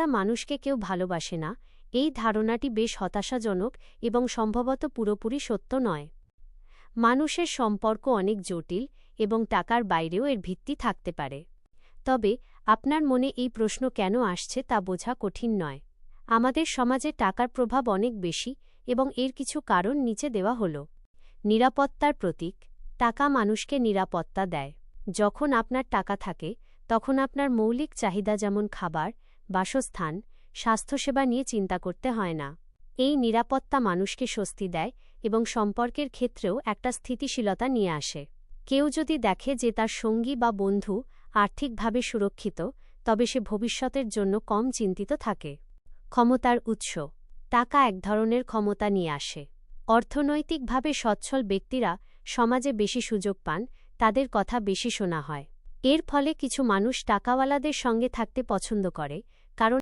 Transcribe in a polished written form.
ছাড়া মানুষকে কেউ ভালোবাসে না, এই ধারণাটি বেশ হতাশাজনক এবং সম্ভবত পুরোপুরি সত্য নয়। মানুষের সম্পর্ক অনেক জটিল এবং টাকার বাইরেও এর ভিত্তি থাকতে পারে। তবে আপনার মনে এই প্রশ্ন কেন আসছে তা বোঝা কঠিন নয়। আমাদের সমাজে টাকার প্রভাব অনেক বেশি এবং এর কিছু কারণ নিচে দেওয়া হল। নিরাপত্তার প্রতীক। টাকা মানুষকে নিরাপত্তা দেয়। যখন আপনার টাকা থাকে তখন আপনার মৌলিক চাহিদা যেমন খাবার, বাসস্থান, স্বাস্থ্যসেবা নিয়ে চিন্তা করতে হয় না। এই নিরাপত্তা মানুষকে স্বস্তি দেয় এবং সম্পর্কের ক্ষেত্রেও একটা স্থিতিশীলতা নিয়ে আসে। কেউ যদি দেখে যে তার সঙ্গী বা বন্ধু আর্থিকভাবে সুরক্ষিত, তবে সে ভবিষ্যতের জন্য কম চিন্তিত থাকে। ক্ষমতার উৎস। টাকা এক ধরনের ক্ষমতা নিয়ে আসে। অর্থনৈতিকভাবে সচ্ছল ব্যক্তিরা সমাজে বেশি সুযোগ পান, তাদের কথা বেশি শোনা হয়। এর ফলে কিছু মানুষ টাকাওয়ালাদের সঙ্গে থাকতে পছন্দ করে,